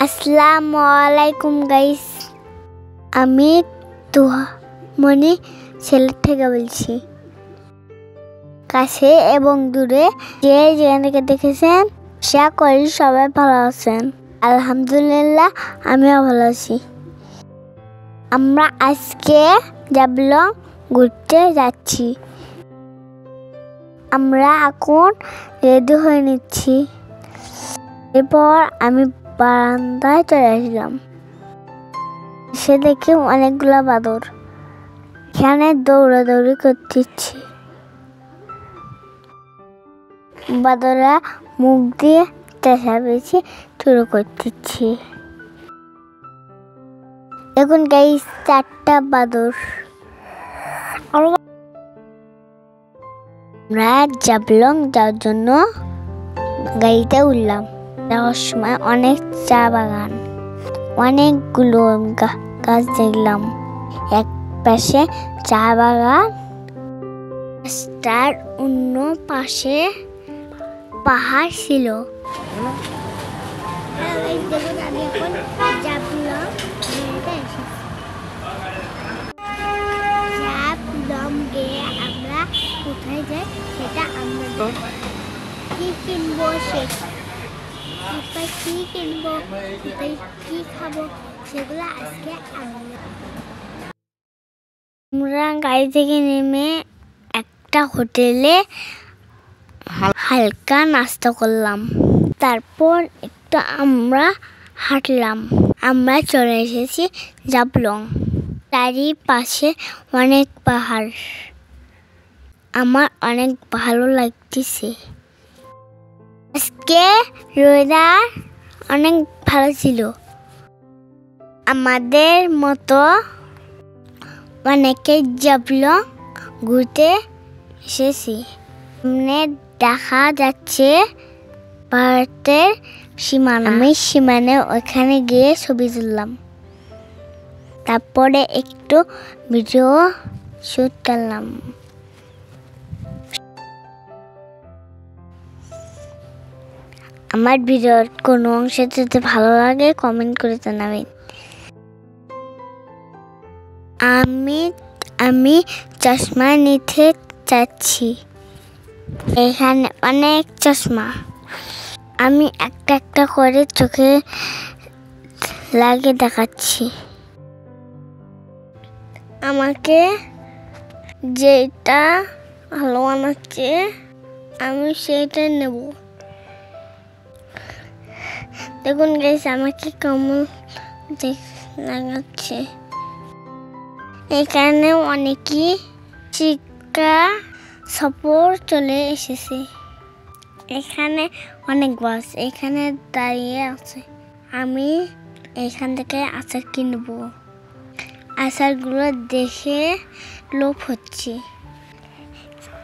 আসসালামু আলাইকুম গাইস, আমি তুহামনি সিলেট থেকে বলছি। কাছে এবং দূরে যে যেখান থেকে দেখেছেন, আশা করি সবাই ভালো আছেন। আলহামদুলিল্লাহ, আমিও ভালো আছি। আমরা আজকে জাবলং ঘুরতে যাচ্ছি। আমরা এখন রেডি হয়ে নিচ্ছি। এরপর আমি বারান্দায় চলে আসলাম। সে দেখে অনেকগুলা বাদর এখানে দৌড়াদৌড়ি করতেছি। বাদররা মুখ দিয়ে চেঁচামেচি শুরু করতেছি। এখন গাইস 4টা বাদর। আমরা জাবলং যাওয়ার জন্য গাড়িতে উঠলাম। যাওয়ার সময় অনেক চা বাগান, অনেকগুলো গাছ দেখলাম। এক পাশে চা বাগান, রাস্তার অন্য পাশে পাহাড় ছিল। দেখুন, আমি এখন জাবলং গিয়ে আমরা কোথায় যাই সেটা আমরা কি কিনবো, কি কিনবো, কি খাবো, সেগুলো আজকে আমরা গাড়ি থেকে নেমে একটা হোটেলে হালকা নাস্তা করলাম। তারপর একটু আমরা হাঁটলাম। আমরা চলে এসেছি জাবলং। চারিপাশে অনেক পাহাড়। আমার অনেক ভালো লাগতেছে। আজকে ওয়েদার অনেক ভালো ছিল। আমাদের মতো অনেকে জাবলং ঘুরতে এসেছি। সামনে দেখা যাচ্ছে ভারতের সীমানা। আমি সীমানে ওখানে গিয়ে ছবি তুললাম। তারপরে একটু ভিডিও শুট করলাম। আমার ভিডিওর কোনো অংশ যদি ভালো লাগে কমেন্ট করে জানাবেন। আমি চশমা নিতে চাচ্ছি। এখানে অনেক চশমা। আমি একটা একটা করে চোখে লাগিয়ে দেখাচ্ছি। আমাকে যেটা ভালো বানাচ্ছে আমি সেটা নেব। দেখুন গাইস, আমাকে কেমন লাগাচ্ছে। এখানে অনেকই শিক্ষা সফর চলে এসেছে। এখানে অনেক বাস এখানে দাঁড়িয়ে আছে। আমি এখান থেকে আচার কিনবো। আচারগুলো দেখে লোভ হচ্ছে।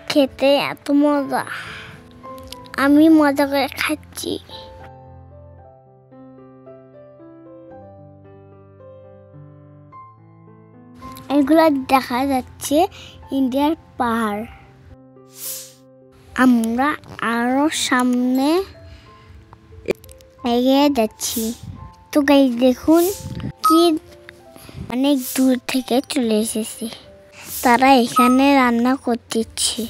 খেতে এত মজা, আমি মজা করে খাচ্ছি। এগুলো দেখা যাচ্ছে ইন্ডিয়ার পাহাড়। আমরা আরো সামনে এগিয়ে যাচ্ছি। তো গাইস দেখুন, কি অনেক দূর থেকে চলে এসেছে। তারা এখানে রান্না করতেছে।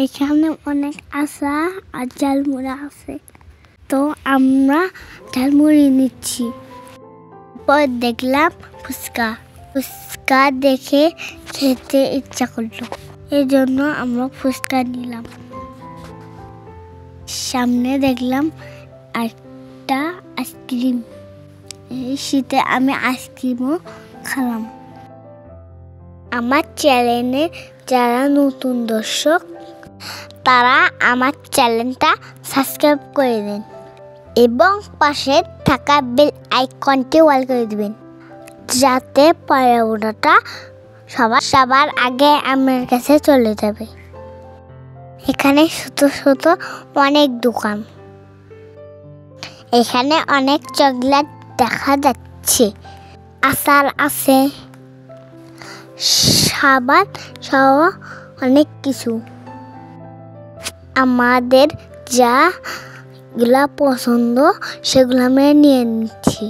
এখানে অনেক আচার আর ঝালমুড়ি আছে। তো আমরা ঝালমুড়ি নিচ্ছি। পর দেখলাম ফুচকা দেখে খেতে ইচ্ছা করলো। এই জন্য আমরা ফুচকা নিলাম। সামনে দেখলাম একটা আইসক্রিম। এই শীতে আমি আইসক্রিমও খেলাম। আমার চ্যানেলে যারা নতুন দর্শক, তারা আমার চ্যানেলটা সাবস্ক্রাইব করে দিন এবং পাশে থাকা বেল আইকনটি অল করে দিবেন, যাতে পরবর্তীটা সবার আগে আমার কাছে চলে যাবে। এখানে ছোট ছোট অনেক দোকান। এখানে অনেক চকলেট দেখা যাচ্ছে। আচার আছে, সাবান সহ অনেক কিছু। আমাদের যাগুলা পছন্দ সেগুলো আমরা নিয়ে নিচ্ছি।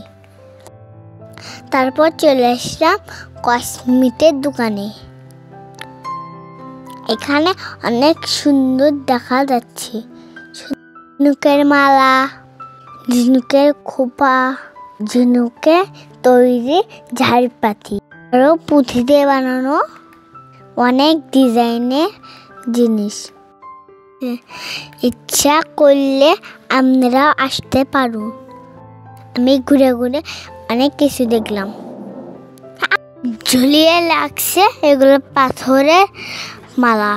তারপর চলে আসলাম কসমেটিকের দোকানে। এখানে অনেক সুন্দর দেখা যাচ্ছে। ঝিনুকের মালা, ঝিনুকের খোপা, ঝিনুকের তৈরি ঝাড়পাতি, আরও পুঁথি দিয়ে বানানো অনেক ডিজাইনের জিনিস। ইচ্ছা করলে আপনারাও আসতে পারুন। আমি ঘুরে ঘুরে অনেক কিছু দেখলাম। ঝুলিয়ে লাগছে এগুলো পাথরের মালা।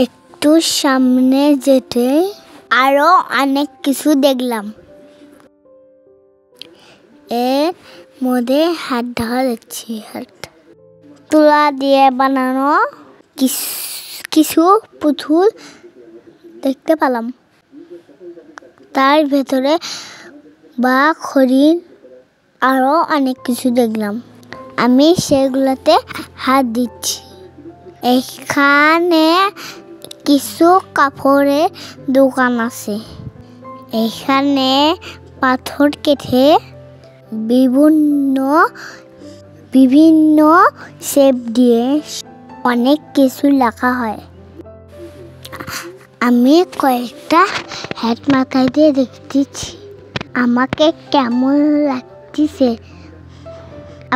একটু সামনে যেতে আরো অনেক কিছু দেখলাম। এর মধ্যে হাত দেখা যাচ্ছে, হাত তুলা দিয়ে বানানো কিছু পুতুল দেখতে পেলাম। তার ভেতরে বাঘ, হরিণ আরো অনেক কিছু দেখলাম। আমি সেগুলোতে হাত দিচ্ছি। এখানে কিছু কাপড়ের দোকান আছে। এখানে পাথর কেটে বিভিন্ন শেপ দিয়ে অনেক কিছু লেখা হয়। আমি কয়েকটা হ্যাট মাথায় দিয়ে দেখতেছি। আমাকে কেমন লাগতেছে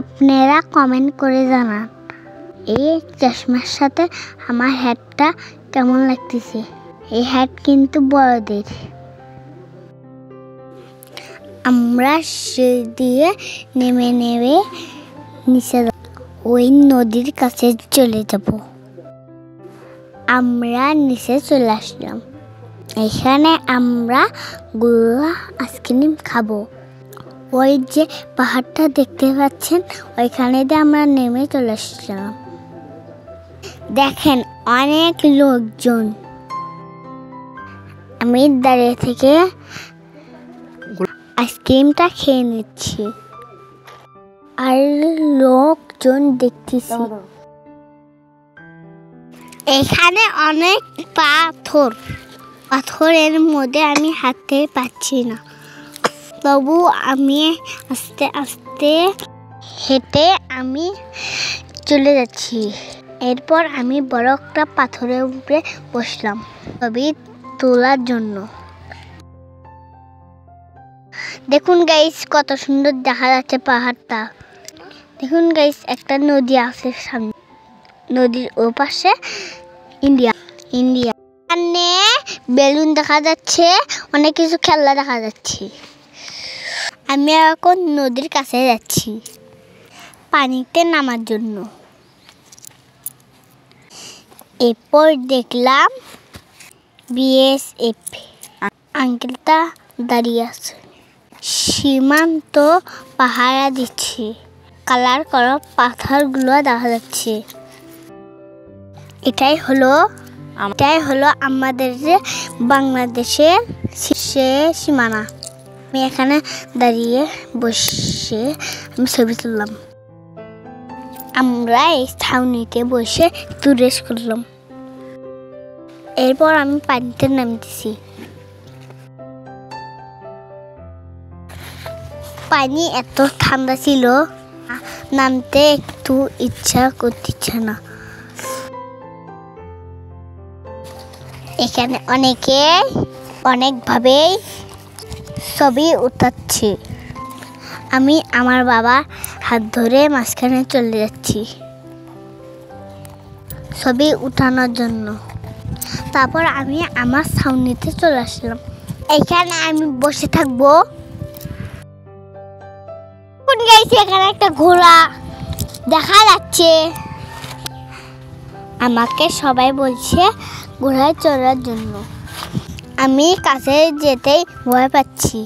আপনারা কমেন্ট করে জানান। এই চশমার সাথে আমার হ্যাটটা কেমন লাগতেছে। এই হ্যাট কিন্তু বড়দের। আমরা দিয়ে নেমে নিচে ওই নদীর কাছে চলে যাব। আমরা নিচে চলে আসলাম। এখানে আমরা গুড়া আইসক্রিম খাবো। ওই যে পাহাড়টা দেখতে পাচ্ছেন, ওইখানে দিয়ে আমরা নেমে চলে আসলাম। দেখেন অনেক লোকজন। আমি দাঁড়িয়ে থেকে আইসক্রিমটা খেয়ে নিচ্ছি আর লোকজন দেখতেছি। এখানে অনেক পাথরের মধ্যে আমি হাঁটতে পারছি না, তবু আমি আস্তে আস্তে হেঁটে আমি চলে যাচ্ছি। এরপর আমি বড় একটা পাথরের উপরে বসলাম ছবি তোলার জন্য। দেখুন গাইস, কত সুন্দর দেখা যাচ্ছে পাহাড়টা। দেখুন গাইস, একটা নদী আছে সামনে। নদীর ওপাশে ইন্ডিয়া। এখানে বেলুন দেখা যাচ্ছে, অনেক কিছু খেলনা দেখা যাচ্ছে। আমি এখন নদীর কাছে যাচ্ছি পানিতে নামার জন্য। এরপর দেখলাম বিএসএফ আঙ্কেলটা দাঁড়িয়ে আছে, সীমান্ত পাহারা দিচ্ছে। কালার করা পাথরগুলো দেখা যাচ্ছে। এটাই হলো আমাদের যে বাংলাদেশের সীমানা। আমি এখানে দাঁড়িয়ে বসে আমি ছবি তুললাম। আমরা এই ছাউনিতে বসে একটু রেস্ট করলাম। এরপর আমি পানিতে নামতেছি। পানি এত ঠান্ডা ছিল, নামতে একটু ইচ্ছা করতেছে না। এখানে অনেকভাবেই ছবি উঠাচ্ছে। আমি আমার বাবার হাত ধরে মাঝখানে চলে যাচ্ছি ছবি উঠানোর জন্য। তারপর আমি আমার ছাউনিতে চলে আসলাম। এখানে আমি বসে থাকবো। এখানে একটা ঘোড়া দেখা যাচ্ছে। আমাকে সবাই বলছে ঘোড়ায় চড়ার জন্য। আমি কাছে যেতেই ভয় পাচ্ছি,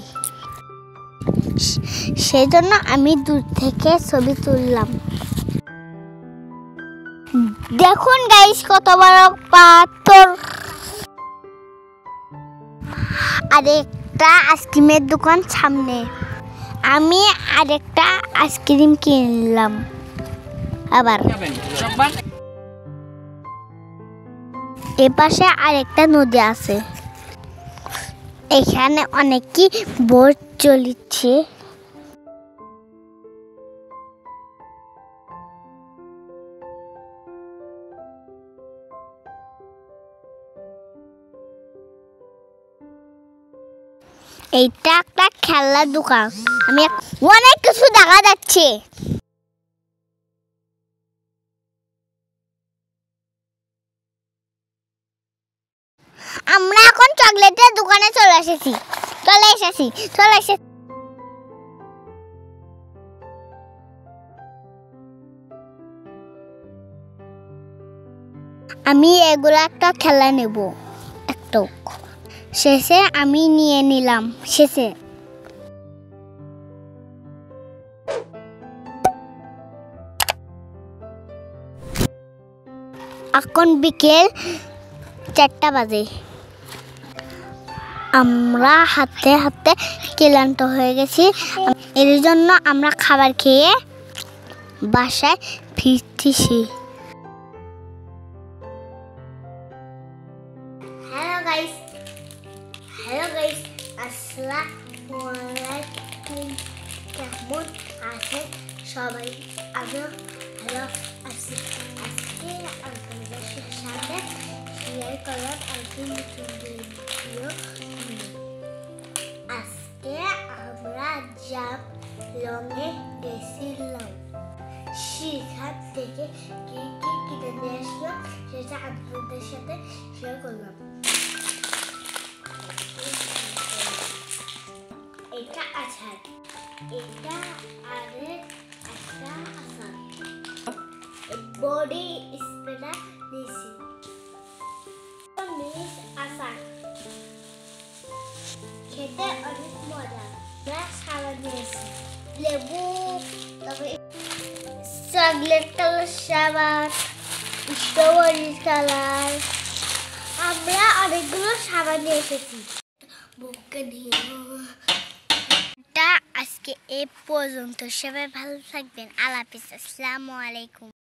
সেই জন্য আমি দূর থেকে ছবি তুললাম। দেখুন গাইস, কত বড় পাথর। আরেকটা আইসক্রিমের দোকান সামনে। আমি আরেকটা আইসক্রিম কিনলাম। আবার এপাশে আরেকটা নদী আছে, এখানে অনেকই বোট চলছে। এইটা একটা খেলার দোকান, আমি অনেক কিছু দেখা যাচ্ছে। আমরা এখন চকলেটের দোকানে চলে এসেছি। আমি এগুলা একটা খেলা নেব একটু। শেষে আমি নিয়ে নিলাম। শেষে এখন বিকেল 4টা বাজে। আমরা হাঁটতে হাঁটতে ক্লান্ত হয়ে গেছি, এর জন্য আমরা খাবার খেয়ে বাসায় ফিরতেছি। হ্যালো গাইস, আসসালামু আলাইকুম। কেমন আছেন সবাই? আমিও ভালো আছি। আজকে আপনাদের সাথে শেয়ার করলাম একটি নতুন ভিডিও। আজকে আমরা জাফলংয়ে গেছিলাম, সেখান থেকে কি কি কিনে নিয়ে আসলো সেটা আপনাদের সাথে শেয়ার করলাম। এটা আচার, এটা আরেক একটা আচার, বডি স্প্রেটা দিয়েছি, মিক্স আচার খেতে অনেক মজা। সারা দিয়েছি লেবু, তবে চকলেট কালার সাবান, স্ট্রবেরি কালার, আমরা অনেকগুলো সাবান নিয়ে এসেছি। আজকে এ পর্যন্ত, সবাই ভালো থাকবেন। আল্লাহ হাফেজ, আসসালামু আলাইকুম।